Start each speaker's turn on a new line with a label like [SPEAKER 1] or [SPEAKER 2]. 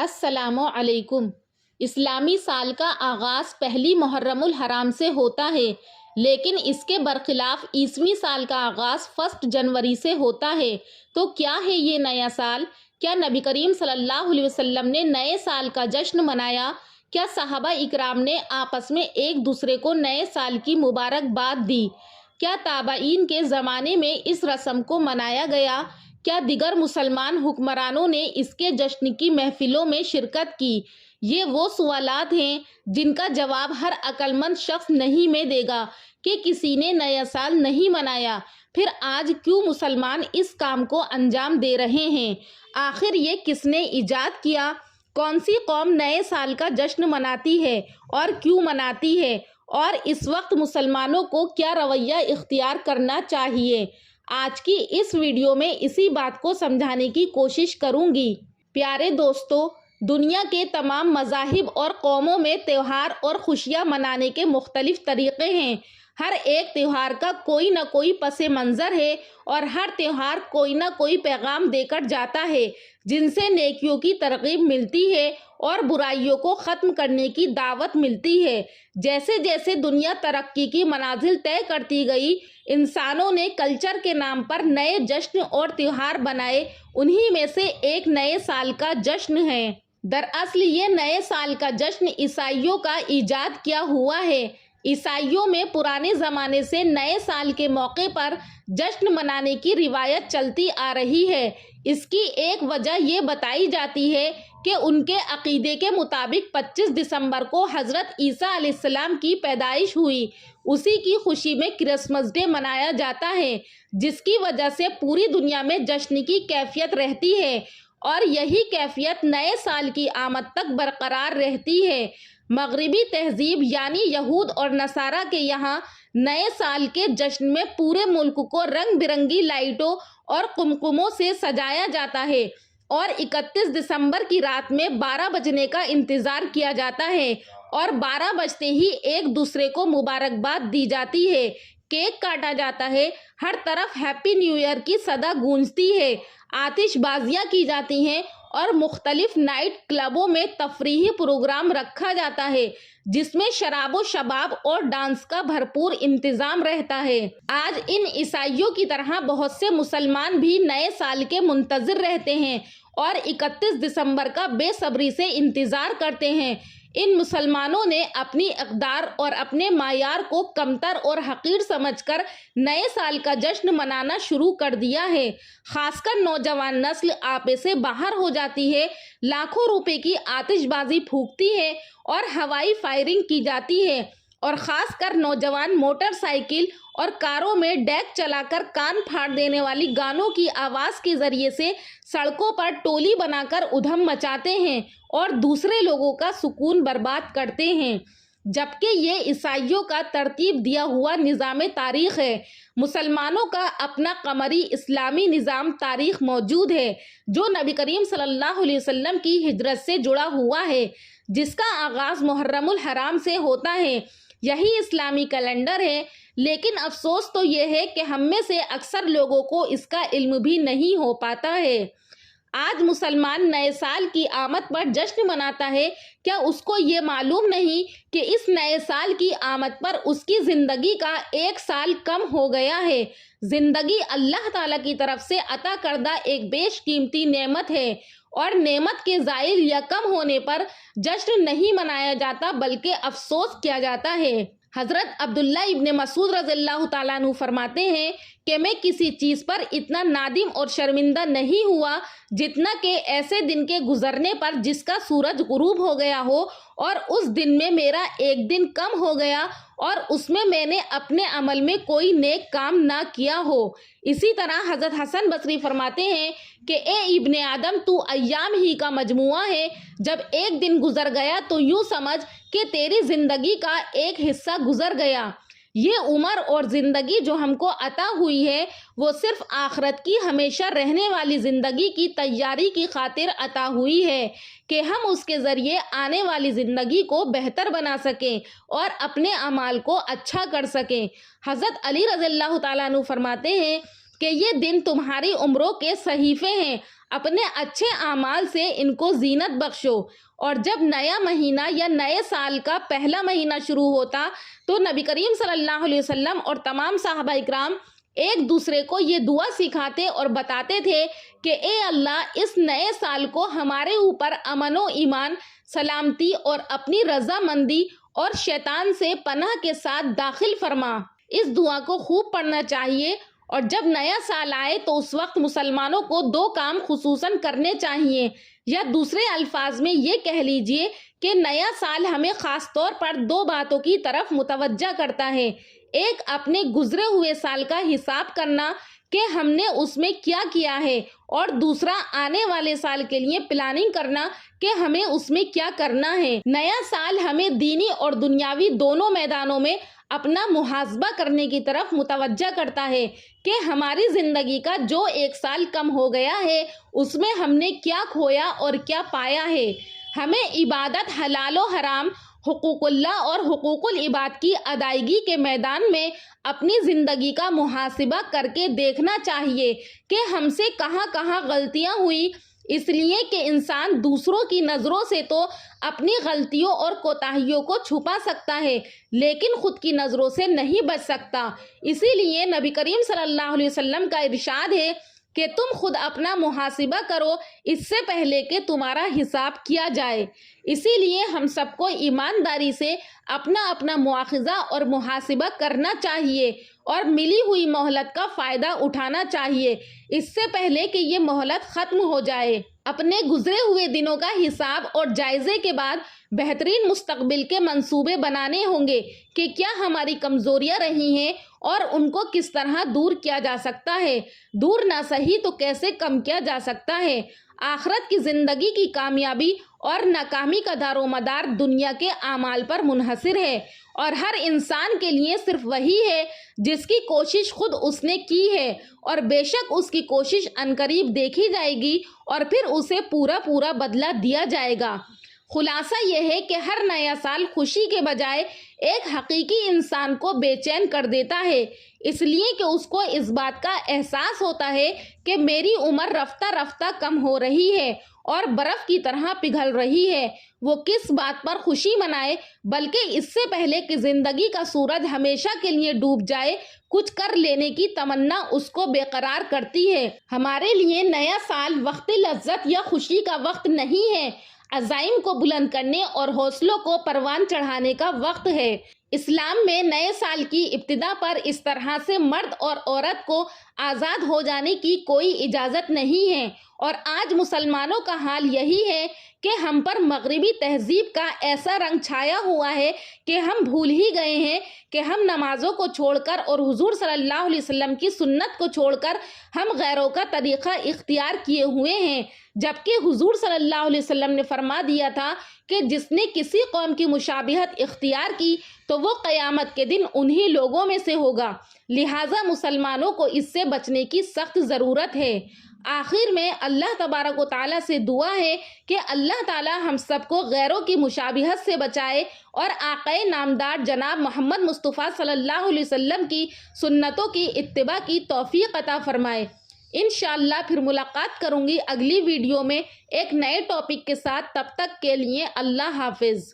[SPEAKER 1] السلام علیکم۔ اسلامی سال کا آغاز پہلی محرم الحرام سے ہوتا ہے، لیکن اس کے برخلاف عیسوی سال کا آغاز 1 جنوری سے ہوتا ہے۔ تو کیا ہے یہ نیا سال؟ کیا نبی کریم صلی اللہ علیہ وسلم نے نئے سال کا جشن منایا؟ کیا صحابہ اکرام نے آپس میں ایک دوسرے کو نئے سال کی مبارکباد دی؟ کیا تابعین کے زمانے میں اس رسم کو منایا گیا؟ کیا دیگر مسلمان حکمرانوں نے اس کے جشن کی محفلوں میں شرکت کی؟ یہ وہ سوالات ہیں جن کا جواب ہر عقل مند شخص نہیں میں دے گا کہ کسی نے نیا سال نہیں منایا، پھر آج کیوں مسلمان اس کام کو انجام دے رہے ہیں؟ آخر یہ کس نے ایجاد کیا؟ کون سی قوم نئے سال کا جشن مناتی ہے اور کیوں مناتی ہے؟ اور اس وقت مسلمانوں کو کیا رویہ اختیار کرنا چاہیے؟ آج کی اس ویڈیو میں اسی بات کو سمجھانے کی کوشش کروں گی۔ پیارے دوستو، دنیا کے تمام مذاہب اور قوموں میں تہوار اور خوشیاں منانے کے مختلف طریقے ہیں۔ ہر ایک تہوار کا کوئی نہ کوئی پس منظر ہے اور ہر تہوار کوئی نہ کوئی پیغام دے کر جاتا ہے جن سے نیکیوں کی ترغیب ملتی ہے اور برائیوں کو ختم کرنے کی دعوت ملتی ہے۔ جیسے جیسے دنیا ترقی کی منازل طے کرتی گئی، انسانوں نے کلچر کے نام پر نئے جشن اور تہوار بنائے۔ انہی میں سے ایک نئے سال کا جشن ہے۔ دراصل یہ نئے سال کا جشن عیسائیوں کا ایجاد کیا ہوا ہے۔ عیسائیوں میں پرانے زمانے سے نئے سال کے موقع پر جشن منانے کی روایت چلتی آ رہی ہے۔ اس کی ایک وجہ یہ بتائی جاتی ہے کہ ان کے عقیدے کے مطابق 25 دسمبر کو حضرت عیسیٰ علیہ السلام کی پیدائش ہوئی۔ اسی کی خوشی میں کرسمس ڈے منایا جاتا ہے، جس کی وجہ سے پوری دنیا میں جشن کی کیفیت رہتی ہے اور یہی کیفیت نئے سال کی آمد تک برقرار رہتی ہے۔ مغربی تہذیب یعنی یہود اور نصارہ کے یہاں نئے سال کے جشن میں پورے ملک کو رنگ برنگی لائٹوں اور قمقموں سے سجایا جاتا ہے اور 31 دسمبر کی رات میں 12 بجنے کا انتظار کیا جاتا ہے اور 12 بجتے ہی ایک دوسرے کو مبارکباد دی جاتی ہے، کیک کاٹا جاتا ہے، ہر طرف ہیپی نیو ایئر کی صدا گونجتی ہے، آتش بازیاں کی جاتی ہیں اور مختلف نائٹ کلبوں میں تفریحی پروگرام رکھا جاتا ہے جس میں شراب و شباب اور ڈانس کا بھرپور انتظام رہتا ہے۔ آج ان عیسائیوں کی طرح بہت سے مسلمان بھی نئے سال کے منتظر رہتے ہیں اور 31 دسمبر کا بے صبری سے انتظار کرتے ہیں۔ ان مسلمانوں نے اپنی اقدار اور اپنے معیار کو کمتر اور حقیر سمجھ کر نئے سال کا جشن منانا شروع کر دیا ہے۔ خاص کر نوجوان نسل آپے سے باہر ہو جاتی ہے، لاکھوں روپے کی آتش بازی پھونکتی ہے اور ہوائی فائرنگ کی جاتی ہے، اور خاص کر نوجوان موٹر سائیکل اور کاروں میں ڈیک چلا کر کان پھاڑ دینے والی گانوں کی آواز کے ذریعے سے سڑکوں پر ٹولی بنا کر ادھم مچاتے ہیں اور دوسرے لوگوں کا سکون برباد کرتے ہیں، جبکہ یہ عیسائیوں کا ترتیب دیا ہوا نظام تاریخ ہے۔ مسلمانوں کا اپنا قمری اسلامی نظام تاریخ موجود ہے جو نبی کریم صلی اللہ علیہ وسلم کی ہجرت سے جڑا ہوا ہے، جس کا آغاز محرم الحرام سے ہوتا ہے۔ یہی اسلامی کیلنڈر ہے، لیکن افسوس تو یہ ہے کہ ہم میں سے اکثر لوگوں کو اس کا علم بھی نہیں ہو پاتا ہے۔ آج مسلمان نئے سال کی آمد پر جشن مناتا ہے، کیا اس کو یہ معلوم نہیں کہ اس نئے سال کی آمد پر اس کی زندگی کا 1 سال کم ہو گیا ہے؟ زندگی اللہ تعالیٰ کی طرف سے عطا کردہ ایک بیش قیمتی نعمت ہے اور نعمت کے زائل یا کم ہونے پر جشن نہیں منایا جاتا بلکہ افسوس کیا جاتا ہے۔ حضرت عبداللہ ابن مسعود رضی اللہ تعالیٰ عنہ فرماتے ہیں کہ میں کسی چیز پر اتنا نادم اور شرمندہ نہیں ہوا جتنا کہ ایسے دن کے گزرنے پر جس کا سورج غروب ہو گیا ہو اور اس دن میں میرا ایک دن کم ہو گیا اور اس میں نے اپنے عمل میں کوئی نیک کام نہ کیا ہو۔ اسی طرح حضرت حسن بصری فرماتے ہیں کہ اے ابن آدم، تو ایام ہی کا مجموعہ ہے، جب ایک دن گزر گیا تو یوں سمجھ کہ تیری زندگی کا ایک حصہ گزر گیا۔ یہ عمر اور زندگی جو ہم کو عطا ہوئی ہے وہ صرف آخرت کی ہمیشہ رہنے والی زندگی کی تیاری کی خاطر عطا ہوئی ہے کہ ہم اس کے ذریعے آنے والی زندگی کو بہتر بنا سکیں اور اپنے اعمال کو اچھا کر سکیں۔ حضرت علی رضی اللہ تعالیٰ عنہ فرماتے ہیں کہ یہ دن تمہاری عمروں کے صحیفے ہیں، اپنے اچھے اعمال سے ان کو زینت بخشو۔ اور جب نیا مہینہ یا نئے سال کا پہلا مہینہ شروع ہوتا تو نبی کریم صلی اللہ علیہ وسلم اور تمام صحابہ اکرام ایک دوسرے کو یہ دعا سکھاتے اور بتاتے تھے کہ اے اللہ، اس نئے سال کو ہمارے اوپر امن و ایمان، سلامتی اور اپنی رضامندی اور شیطان سے پناہ کے ساتھ داخل فرما۔ اس دعا کو خوب پڑھنا چاہیے، اور جب نیا سال آئے تو اس وقت مسلمانوں کو 2 کام خصوصاً کرنے چاہیے، یا دوسرے الفاظ میں یہ کہہ لیجئے کہ نیا سال ہمیں خاص طور پر 2 باتوں کی طرف متوجہ کرتا ہے۔ ایک، اپنے گزرے ہوئے سال کا حساب کرنا کہ ہم نے اس میں کیا کیا ہے، اور دوسرا، آنے والے سال کے لیے پلاننگ کرنا کہ ہمیں اس میں کیا کرنا ہے۔ نیا سال ہمیں دینی اور دنیاوی دونوں میدانوں میں اپنا محاسبہ کرنے کی طرف متوجہ کرتا ہے کہ ہماری زندگی کا جو 1 سال کم ہو گیا ہے اس میں ہم نے کیا کھویا اور کیا پایا ہے۔ ہمیں عبادت، حلال و حرام، حقوق اللہ اور حقوق العباد کی ادائیگی کے میدان میں اپنی زندگی کا محاسبہ کر کے دیکھنا چاہیے کہ ہم سے کہاں کہاں غلطیاں ہوئی، اس لیے کہ انسان دوسروں کی نظروں سے تو اپنی غلطیوں اور کوتاہیوں کو چھپا سکتا ہے، لیکن خود کی نظروں سے نہیں بچ سکتا۔ اسی لیے نبی کریم صلی اللہ علیہ وسلم کا ارشاد ہے کہ تم خود اپنا محاسبہ کرو اس سے پہلے کہ تمہارا حساب کیا جائے۔ اسی لیے ہم سب کو ایمانداری سے اپنا اپنا مواخذہ اور محاسبہ کرنا چاہیے، اور ملی ہوئی مہلت کا فائدہ اٹھانا چاہیے اس سے پہلے کہ یہ مہلت ختم ہو جائے۔ اپنے گزرے ہوئے دنوں کا حساب اور جائزے کے بعد بہترین مستقبل کے منصوبے بنانے ہوں گے کہ کیا ہماری کمزوریاں رہی ہیں اور ان کو کس طرح دور کیا جا سکتا ہے، دور نہ صحیح تو کیسے کم کیا جا سکتا ہے۔ آخرت کی زندگی کی کامیابی اور ناکامی کا دار و مدار دنیا کے اعمال پر منحصر ہے، اور ہر انسان کے لیے صرف وہی ہے جس کی کوشش خود اس نے کی ہے، اور بے شک اس کی کوشش عنقریب دیکھی جائے گی اور پھر اسے پورا بدلہ دیا جائے گا۔ خلاصہ یہ ہے کہ ہر نیا سال خوشی کے بجائے ایک حقیقی انسان کو بے چین کر دیتا ہے، اس لیے کہ اس کو اس بات کا احساس ہوتا ہے کہ میری عمر رفتہ رفتہ کم ہو رہی ہے اور برف کی طرح پگھل رہی ہے۔ وہ کس بات پر خوشی منائے، بلکہ اس سے پہلے کہ زندگی کا سورج ہمیشہ کے لیے ڈوب جائے، کچھ کر لینے کی تمنا اس کو بے قرار کرتی ہے۔ ہمارے لیے نیا سال وقت لذت یا خوشی کا وقت نہیں ہے، عزائم کو بلند کرنے اور حوصلوں کو پروان چڑھانے کا وقت ہے۔ اسلام میں نئے سال کی ابتدا پر اس طرح سے مرد اور عورت کو آزاد ہو جانے کی کوئی اجازت نہیں ہے، اور آج مسلمانوں کا حال یہی ہے کہ ہم پر مغربی تہذیب کا ایسا رنگ چھایا ہوا ہے کہ ہم بھول ہی گئے ہیں کہ ہم نمازوں کو چھوڑ کر اور حضور صلی اللہ علیہ وسلم کی سنت کو چھوڑ کر ہم غیروں کا طریقہ اختیار کیے ہوئے ہیں، جبکہ حضور صلی اللہ علیہ وسلم نے فرما دیا تھا کہ جس نے کسی قوم کی مشابہت اختیار کی تو وہ قیامت کے دن انہی لوگوں میں سے ہوگا۔ لہٰذا مسلمانوں کو اس سے بچنے کی سخت ضرورت ہے۔ آخر میں اللہ تبارک و تعالیٰ سے دعا ہے کہ اللہ تعالیٰ ہم سب کو غیروں کی مشابہت سے بچائے اور آقا نامدار جناب محمد مصطفیٰ صلی اللہ علیہ وسلم کی سنتوں کی اتباع کی توفیق عطا فرمائے۔ انشاءاللہ پھر ملاقات کروں گی اگلی ویڈیو میں ایک نئے ٹاپک کے ساتھ، تب تک کے لیے اللہ حافظ۔